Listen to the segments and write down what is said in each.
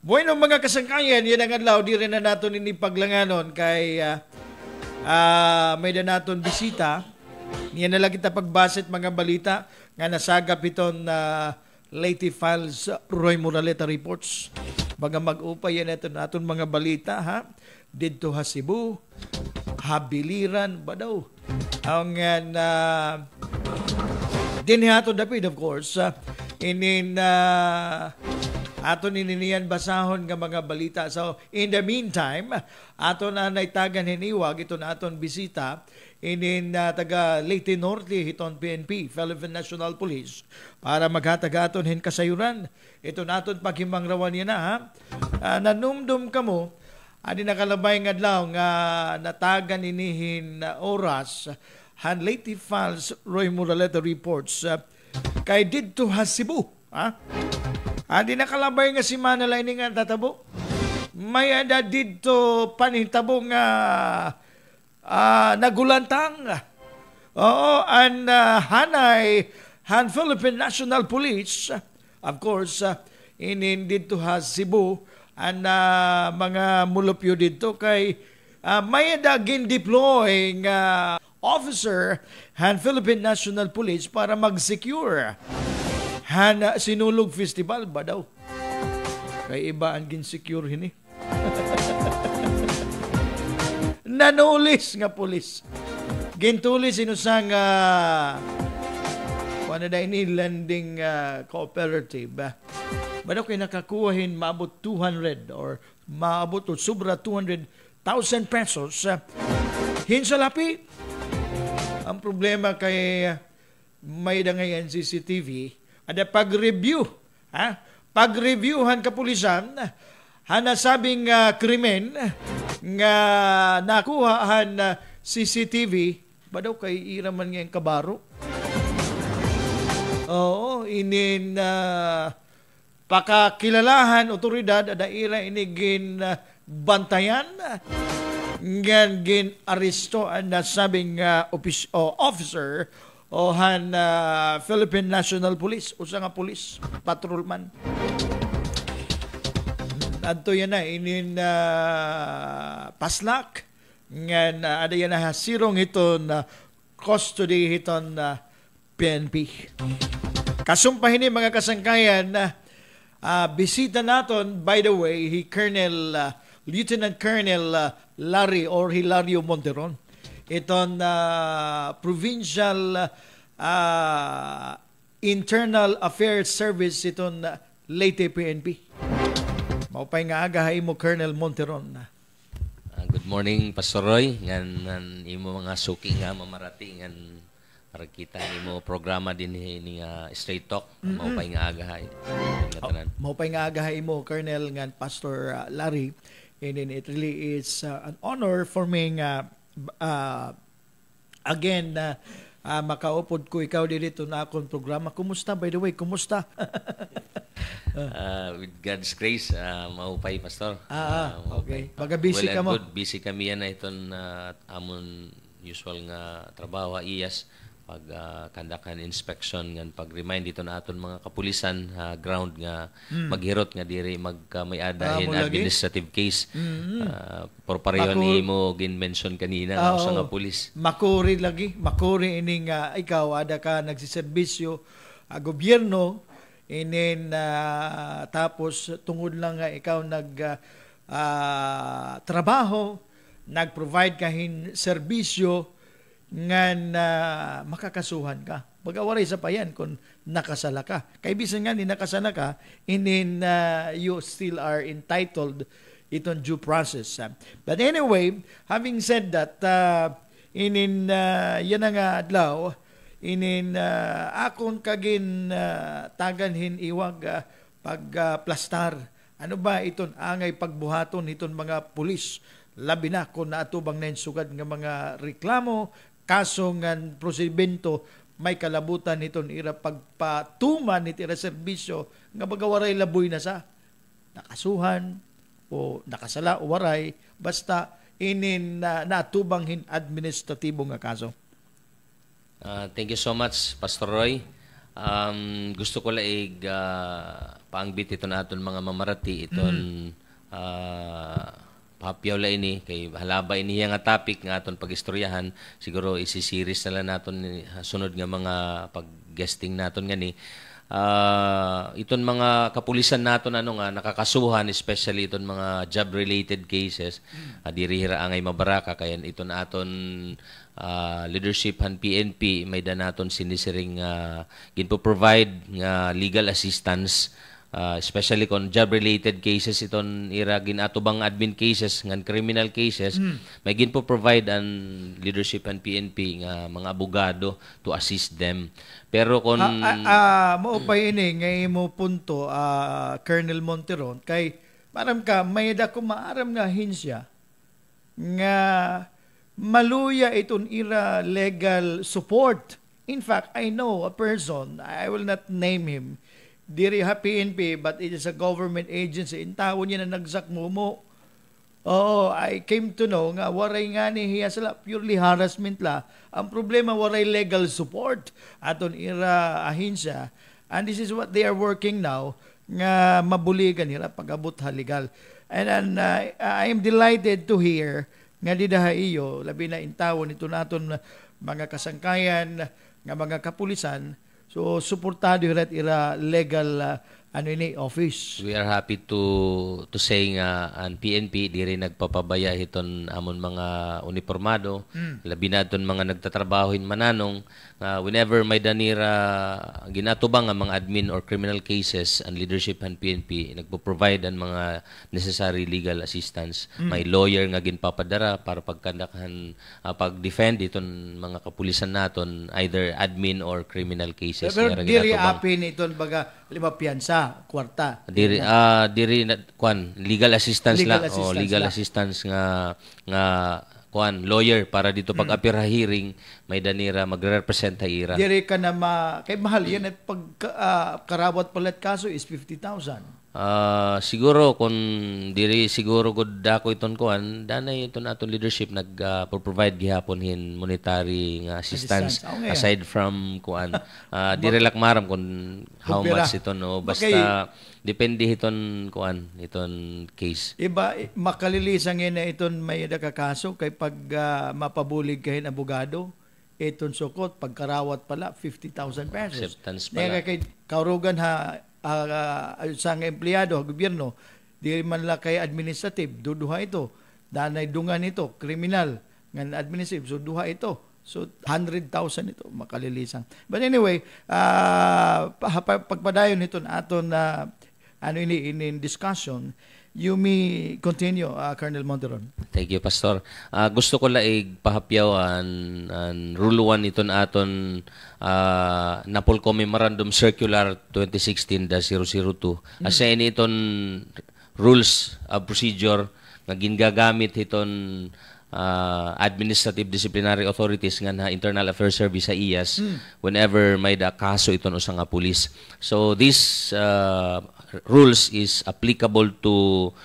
Bueno mga kasangkayan, yan ang adlaw, di rin na natin inipaglanganon kay may na natin bisita. Yan na lang kita pagbasit mga balita nga nasagap iton Leyte Files Roy Moraleta Reports. Mga mag-upay yan ito natin mga balita ha. Dito ha Cebu, habiliran ba daw? Ang dinhihaton dapit of course. Ato niniyan basahon nga mga balita. So, in the meantime, ato na naitagan hiniwag, ito na aton bisita, taga Leyte Norte, hiton PNP, Philippine National Police, para maghatag aton hin kasayuran. Ito na aton paghimang rawan yan ha. Nanumdum ka mo, adi nakalabay nga adlaw nga natagan inihin oras, han Leyte Files Roy Moraleta Reports, kay didto ha Cebu, ha? Adi nakalabay nga si Manala ini nga tatabo. May ada dito panitabo nga nagulantang. Oo, and hanay han Philippine National Police, of course, dito ha Cebu, and mga mulupyo dito kay may ada gin-deploy nga officer han Philippine National Police para mag-secure hana Sinulog Festival ba daw? Kay iba ang ginsecure hini. Nanulis nga pulis. Gintulis inusang ano da ini landing cooperative. Ba daw kay nakakuhahin maabot 200 or maabot o sobra 200,000 pesos. Hinsalapi. Ang problema kay may da ngayon CCTV ada pag-review, ha? Pag-reviewhan kapulisan, hanasabing krimen nga nakuhaan CCTV, ba daw kay iraman nga yung kabaro? Oo, pakakilalahan, otoridad, ada ira inigin bantayan, ngan gin aristo ang nasabing officer o han Philippine National Police, usa nga police, patrolman. Adto yan na, paslak, nga ada yan na hasirong iton custody iton PNP. Kasumpahin ni mga kasangkayan, bisita naton, by the way, Lieutenant Colonel Larry or Hilario Monteron. Iton Provincial Internal Affairs Service iton Leyte PNP. Maupay nga agahay mo Colonel Monteron. Good morning Pastor Roy. Ngan imo mga suki nga mamarati ngan para kita nimo programa din ni Straight Talk. Maupay nga agahay. Maupay nga agahay mo Colonel ngan Pastor Larry. And it really is an honor for me again makaupod ko ikaw dito na akong programa. Kumusta by the way? Kumusta? With God's grace, maupay Pastor. Okay. Baga busy ka mo. Good. Busy kami yan na iton amon usual nga trabaho iyas pag kandakan inspection ngan pag-remind dito na aton mga kapulisan ground nga maghirot nga diri may adahin administrative case for pareho ni mo gin-mention kanina sa nga pulis. Makuri ini nga ikaw ada ka nagsiserbisyo gobyerno tapos tungod lang nga ikaw trabaho, nag-provide kahin serbisyo ngan makakasuhan ka. Magawaray sa payan kung nakasala ka. Kay bisan nga ni nakasala ka, you still are entitled itong due process. But anyway, having said that, yan nga adlaw, akon kagin taganhin iwag pagplastar. Ano ba iton angay pagbuhaton iton mga pulis? Labi na kung naatubang na sugad nga mga reklamo, kaso ngan prosedimento may kalabutan iton ira pagpatuman iti ira serbisyo nga bagawaray laboy na sa nakasuhan o nakasala o waray basta natubang hin administratibo nga kaso. Thank you so much Pastor Roy. Gusto ko laig paangbit ito na aton mga mamarati iton papyaw la ini kay halaba ini nga topic nga aton pagistoryahan siguro isi-series na lang naton sunod nga mga pag-guesting naton ngani. Iton mga kapulisan naton ano nga nakakasuhan especially iton mga job related cases diri hira angay mabaraka kay iton aton leadership han PNP may da naton sinisiring ginpo-provide nga legal assistance especially kon job related cases iton ira ginatubang admin cases ngan criminal cases may ginpo-provide ang leadership han PNP nga mga abogado to assist them. Pero kon mao pa ini nga imo punto Colonel Monteron kay maram ka may da ko maaram nga hinsya nga maluya iton ira legal support. In fact, I know a person, I will not name him, diri ha PNP but it is a government agency. In tawon niya na nagsakmumo. Oo, I came to know nga waray nga ni hiya sila purely harassment la. Ang problema waray legal support aton ira ahinsya. And this is what they are working now nga mabuligan nila pag-abot ha legal. And I am delighted to hear nga di daha iyo labi na intawon ito naton mga kasangkayan nga mga kapulisan so suportado ira legal office. We are happy to say nga ang PNP diri nagpapabaya hiton amon mga uniformado labi na ton mga nagtatrabahoin mananong whenever may danira ginatubang ang mga admin or criminal cases ang leadership han PNP nagpo-provide ang mga necessary legal assistance. May lawyer nga ginpapadara para pagkandakhan pag-defend iton mga kapulisan naton either admin or criminal cases. Pero diri apin iton baga lima piyansa kwarta. Diri legal assistance legal assistance nga lawyer para dito pag appear ha hearing may danira magre-represent ha ira. Diri ka na kay mahal yan at pag karawat palit kaso is 50,000. Siguro kung diri siguro gud dako iton kuan danay iton aton leadership nag-provide gihapon hin monetary nga assistance aside from kuan diri lak maram kung how much iton basta depende iton kuan iton case. Iba makalilisan na iton may nakakaso kay pag mapabulig kahin abogado iton sukot pagkarawat pala 50,000 pesos. Acceptance pala. Kay kaurugan sang empleyado gobyerno di man la kay administrative duduha ito danay dungan ito criminal ngan administrative so duha ito so 100,000 ito makalilisan. But anyway pagpadayon nito aton in discussion. You may continue, Colonel Monteron. Thank you, Pastor. Gusto ko laig pahapyaw ang Rule 1 iton aton Napolcom Memorandum Circular 2016-002. Asa ini iton rules of procedure nga gingagamit iton administrative disciplinary authorities nga Internal Affairs Service sa IAS whenever may kaso iton usa nga pulis. So this rules is applicable to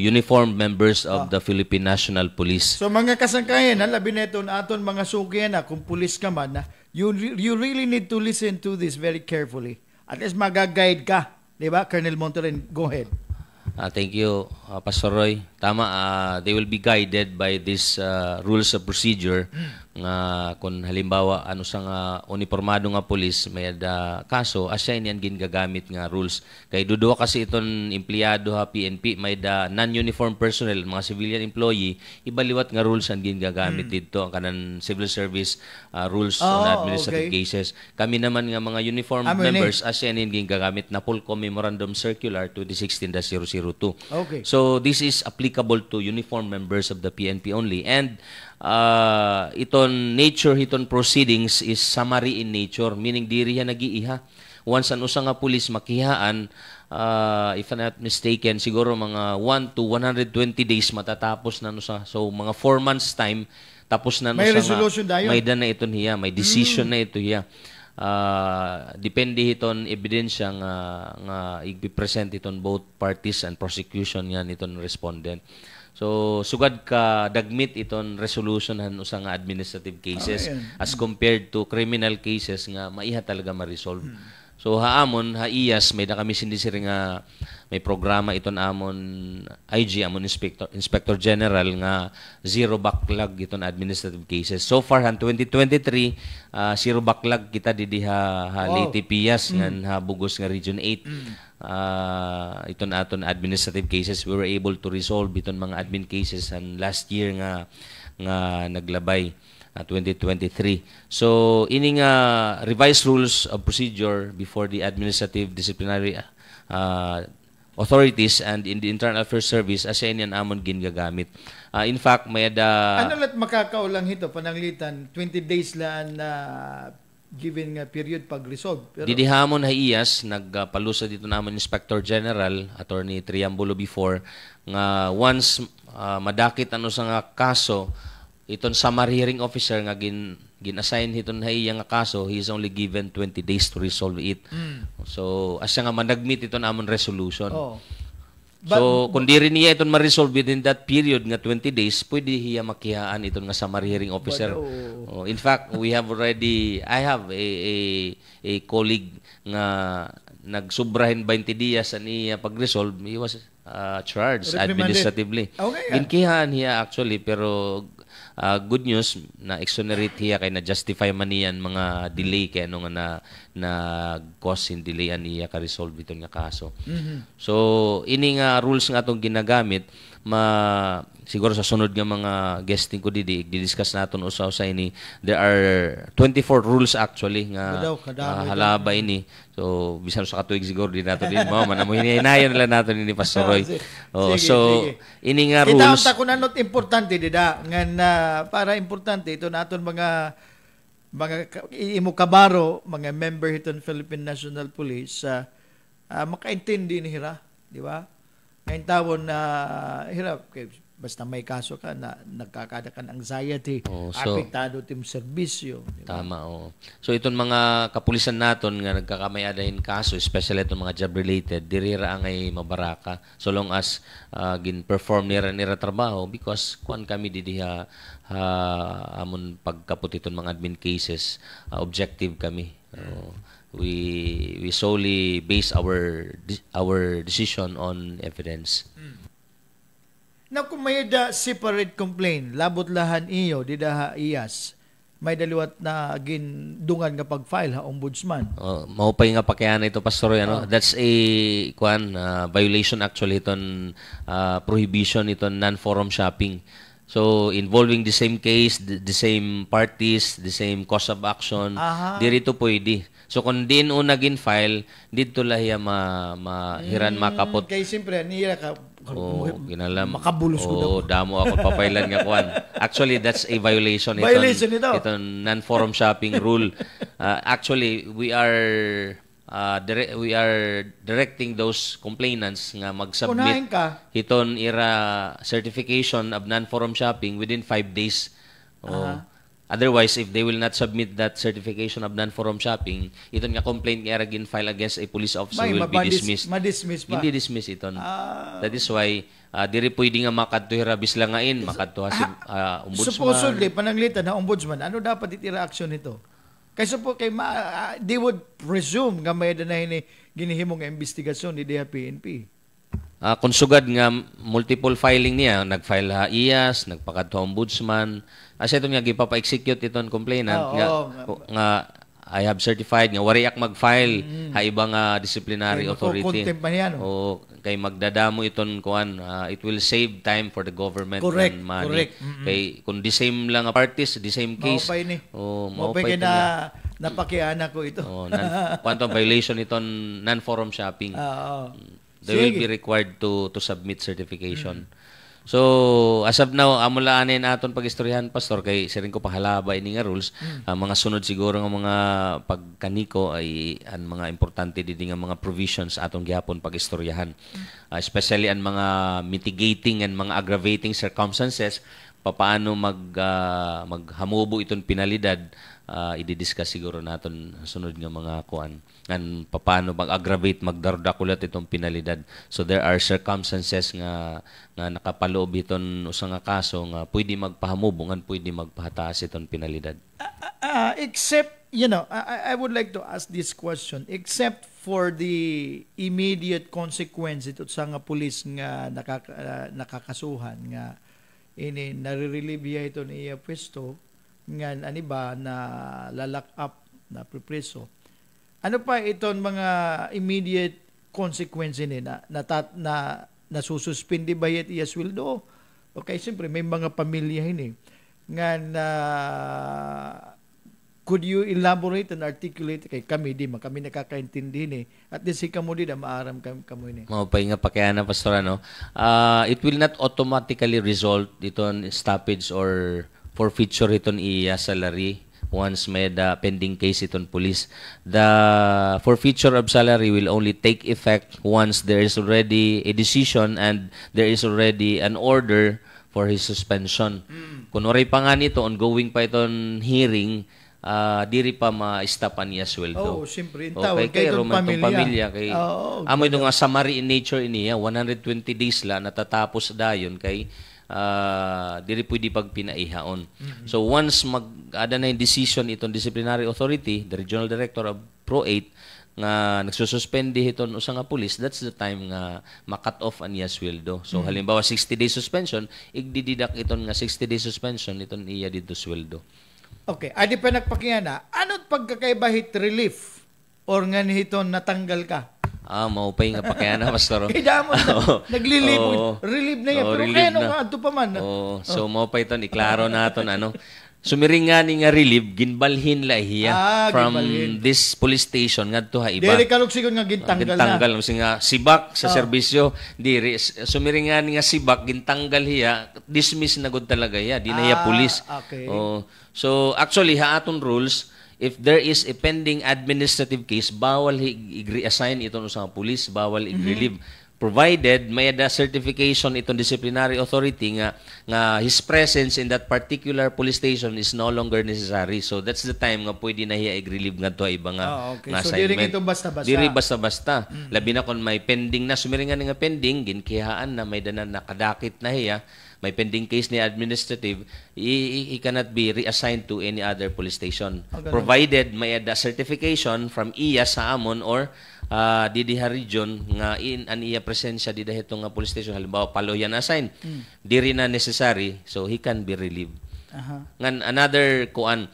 uniformed members of the Philippine National Police. So mga kasangkayan, labi na ito aton mga sukian kung pulis ka man, you really need to listen to this very carefully. At least mag-guide ka, di ba, Colonel Monteron? Go ahead. Thank you, Pastor Roy. Tama, they will be guided by these rules of procedure nga kung halimbawa ano sa nga uniformado nga pulis may kaso asya yan gingagamit nga rules kay duduwa kasi iton empleyado ha PNP may non-uniform personnel mga civilian employee ibaliwat nga rules ang gingagamit dito ang kanan civil service rules on administrative cases. Kami naman nga mga uniform members asya yan gingagamit Napolcom Memorandum Circular 2016-002. Okay. So this is applicable to uniform members of the PNP only and iton nature iton proceedings is summary in nature meaning diri yan nagiiha once an usa nga pulis makihaan if I'm not mistaken siguro mga 1 to 120 days matatapos na nusa so mga 4 months time tapos na nusa may resolution dayon may na iton hiya may decision na ito hiya depende iton ebidensya nga i-present iton both parties and prosecution yan iton respondent. So sugad ka dagmit iton resolution usa nga administrative cases as compared to criminal cases nga maiha talaga ma-resolve. So haamon haiyas may na kami sindisir nga may programa iton amon IG amon Inspector General nga zero backlog iton administrative cases. So far han 2023 zero backlog kita didiha Leyte Pias ngan ha Bugos nga Region 8. Iton aton administrative cases we were able to resolve iton mga admin cases and last year nga naglabay 2023. So ini nga revised rules of procedure before the administrative disciplinary authorities and in the Internal Affairs Service asya yan amon ginagamit. In fact, may ano lat makakaulang ito pananglitan 20 days lang na given nga period pag-resolve. Pero didihamon haiyas nagpalusa dito namon Inspector General Attorney Triambulo before nga once madakit ano sa nga kaso iton summary hearing officer nga gin-assign hiton haiya nga kaso, he is only given 20 days to resolve it. So asya nga managmeet iton amon resolution. So kung di rin niya iton ma-resolve within that period nga 20 days, pwede hiya makihaan iton nga summary hearing officer. In fact, I have a colleague nga nagsubrahin 20 dias ani pag-resolve, he was charged administratively. Ginkihaan hiya actually pero good news na exonerate hiya kay na justify man niyan mga delay kay ano nga na cause in delay niya ka resolve iton nga kaso. So ini nga rules nga atong ginagamit siguro sa sunod nga mga guesting ko di-discuss naton usa-usa ini. There are 24 rules actually nga halaba ini. So bisan sa katuig siguro di nato din mao man amo hinahinayon nila naton ini Pastor Roy. Sige. Ini nga rules kita ko nanot importante dida nga para importante ito naton mga imo kabaro mga member hiton Philippine National Police makaintindi ni hira, di ba? Ngayon tawon na hirap basta may kaso ka na nagkakada ka ng anxiety, apektado tim serbisyo. Diba? Tama, So itong mga kapulisan naton nga nagkakamay-adahin kaso, especially itong mga job-related, dirira ang ay mabaraka so long as gin-perform nira trabaho because kuan kami didiha amon pagkaput itong mga admin cases, objective kami. We solely base our decision on evidence. Now, kung may separate complaint, labot lahan iyo, di da iyas, may daliwat na gindungan nga pag-file ombudsman. Maupay nga pakiana ito, Pastor Roy, ano? That's a violation actually iton prohibition iton non-forum shopping. So, involving the same case, the same parties, the same cause of action, dirito pwede. So, kung din una gin-file, dito lahiya mahiran makapot. Kaya siyempre, niya ka makabulos ko damo ako papailan nga kuan. Actually, that's a violation ito. Ito non-forum shopping rule. Actually, we are directing those complainants nga mag-submit hiton ira certification of non-forum shopping within 5 days. Otherwise, if they will not submit that certification of non-forum shopping, iton nga complaint nga gin file against a police officer will be dismissed. Ma-dismiss pa. Hindi dismiss iton. That is why diri pwede nga makadto hirabis langain, makadto si ombudsman. Supposedly pananglitan na ombudsman, ano dapat itira action nito? Kaysa po they would presume nga may danahin ni ginihimong investigasyon ni DHPNP. Kung sugad nga multiple filing niya, nag-file IAS, nagpakadto ombudsman, asa ito nga gipapa-execute iton complainant nga I have certified nga wari ak mag-file ha ibang disciplinary authority. O kay magdadamo iton kuan, it will save time for the government and money. Kay kung the same lang parties, the same case. Maupay na napakiana ko ito. Quantum violation iton non-forum shopping. They will be required to submit certification. So, as of now, amulaanin aton pag-istoryahan, Pastor, kay siring ko pahalaba ini nga rules. Mga sunod siguro nga mga pagkaniko ay ang mga importante didi nga mga provisions atong gihapon pag-istoryahan. Especially ang mga mitigating and mga aggravating circumstances, papaano maghamubo iton penalidad i-discuss siguro naton sunod nga mga kuan ngan paano mag-aggravate magdardakulat itong penalidad. So there are circumstances nga nakapaloob iton usa nga kaso nga pwede magpahamubong ngan pwede magpahataas itong penalidad. Except, I would like to ask this question. Except for the immediate consequence ito sa nga pulis nga nakakasuhan nga ini nare-relieve ito ni pwesto nga ani ba na lalak up na prepreso. Ano pa iton mga immediate consequence ni na nasususpindi ba iya sweldo? Okay, siyempre may mga pamilya ini nga na could you elaborate and articulate kay kami nakakaintindi ni at least kamo di na maaram kamo ni mao pay nga pakayana pastor it will not automatically result iton stoppage or forfeiture iton iya salary once may the pending case iton police. The forfeiture of salary will only take effect once there is already a decision and there is already an order for his suspension. Kung waray pa nga nito ongoing pa iton hearing, diri pa ma-stopan niya sweldo. Oh, siyempre. Okay, kay pamilya. Kay, amoy nga summary in nature iniya, 120 days la, natatapos dayon kay diri pwede pag pinaihaon. So once mag-ada na yung decision itong disciplinary authority, the regional director of Pro 8, nga nagsususpende iton usa nga pulis, that's the time nga ma-cut off aniya sweldo. So halimbawa 60 days suspension, igdididak iton nga 60 days suspension iton iya dito sweldo. Okay, adi pa nagpakiyana, ano't pagkakaibahit relief or nga nihiton natanggal ka? Maupay nga pakayana, pastor. Kaya mo naglilive, relieve na yan. Pero kaya nung ato pa man. So maupay ton iklaro naton sumiring nga ni nga relieve, ginbalhin la hiya from this police station ngadto ha iba. Diri kalugsigon nga gintanggal na. Gintanggal nga sibak sa serbisyo, diri sumiring nga ni nga sibak gintanggal hiya, dismiss na gud talaga hiya, di na hiya police. Okay. So actually ha aton rules, if there is a pending administrative case, bawal i-reassign itong usang police, bawal i-relieve. Provided may ada certification itong disciplinary authority nga his presence in that particular police station is no longer necessary. So that's the time nga pwede na hiya i-relieve ngadto iba nga okay. nga so, assignment. Diri ito basta-basta. Diri basta-basta. Labi na kung may pending na sumiringan nga pending, ginkihaan na may danan nakadakit na hiya, may pending case ni administrative, he cannot be reassigned to any other police station. Provided may ada certification from iya sa amon or didiha region nga an iya presensya dida hetong nga police station, halimbawa Paloyan assign, diri na necessary, so he can be relieved. Ngan another kuan,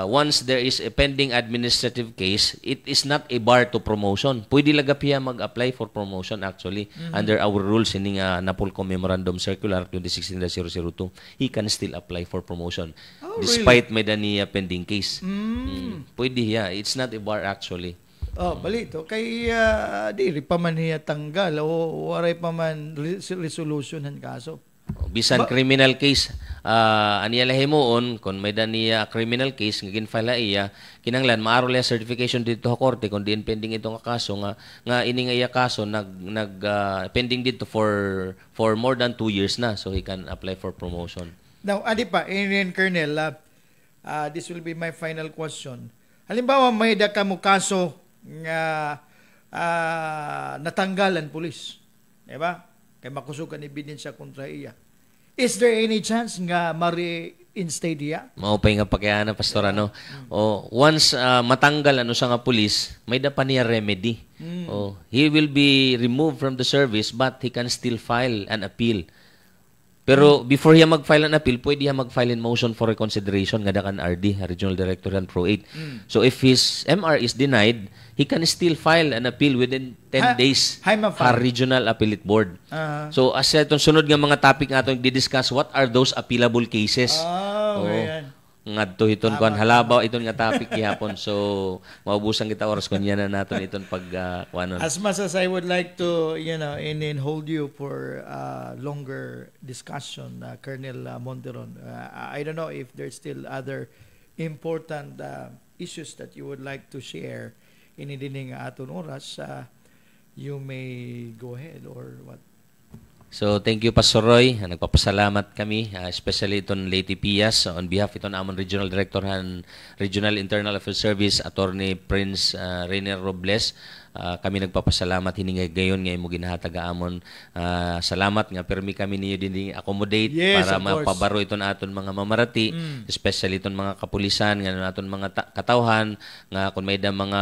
once there is a pending administrative case, it is not a bar to promotion. Pwede lagapiya mag-apply for promotion actually under our rules in nga Napolcom Memorandum Circular 2016-002. He can still apply for promotion despite may daniya pending case. Pwede hiya. It's not a bar actually. Balito. Kay diri pa man hiya tanggal o waray pa man resolution ng kaso. Bisan criminal case, aniya lahimuon, kung may daniya criminal case, nga ginfile iya, kinanglan, maaro liya certification dito sa korte, kung diin pending itong kaso, nga ini nga iya kaso, pending dito for more than 2 years na, so he can apply for promotion. Now, adi pa, in Colonel, this will be my final question. Halimbawa, may da ka mo kaso nga natanggalan pulis. Diba? Kay makusukan ebidensya kontra iya. Is there any chance nga ma-reinstate iya? Maupay nga pakayana, pastor, once matanggal sa nga pulis, may dapat niya remedy. He will be removed from the service but he can still file an appeal. Pero before siya mag-file an appeal, pwede siya mag-file in motion for reconsideration nga dakan RD, Regional Director ng Pro 8. So if his MR is denied, he can still file an appeal within 10 days sa Regional Appellate Board. So as itong sunod nga mga topic nga itong didiscuss, what are those appealable cases? Ngadto hiton kuan halabaw iton nga topic gihapon, so maubusan kita oras kunya na naton iton pag kuanon. As much as I would like to and hold you for longer discussion, Colonel Monteron, I don't know if there's still other important issues that you would like to share in dining aton oras. You may go ahead or what. So thank you Pastor Roy. Nagpapasalamat kami, especially itong Leyte Pias on behalf iton amon Regional Director han Regional Internal Affairs Service Attorney Prince Rainer Robles. Kami nagpapasalamat hininga gayon nga imo ginahatag amon. Salamat nga permi kami niyo din accommodate para mapabaro iton aton mga mamarati, especially iton mga kapulisan nga naton mga katawhan nga kun may da mga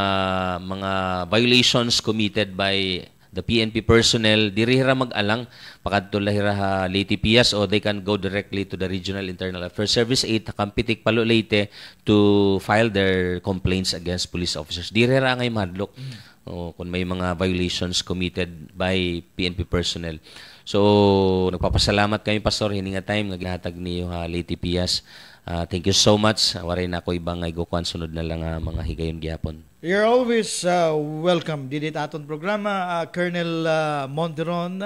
violations committed by the PNP personnel, dirihira mag-alang pakadto lahira ha Leyte Pias o they can go directly to the Regional Internal Affairs Service 8 Kampitik Palo Leyte to file their complaints against police officers. Dirihira ngay madlok kung may mga violations committed by PNP personnel. So nagpapasalamat kami Pastor hininga time nga gihatag niyo ha Leyte Pias. Thank you so much. Waray na ako ibang ay gukuan sunod na lang mga higayon gyapon. You're always welcome. Didit aton programa, Colonel Monteron.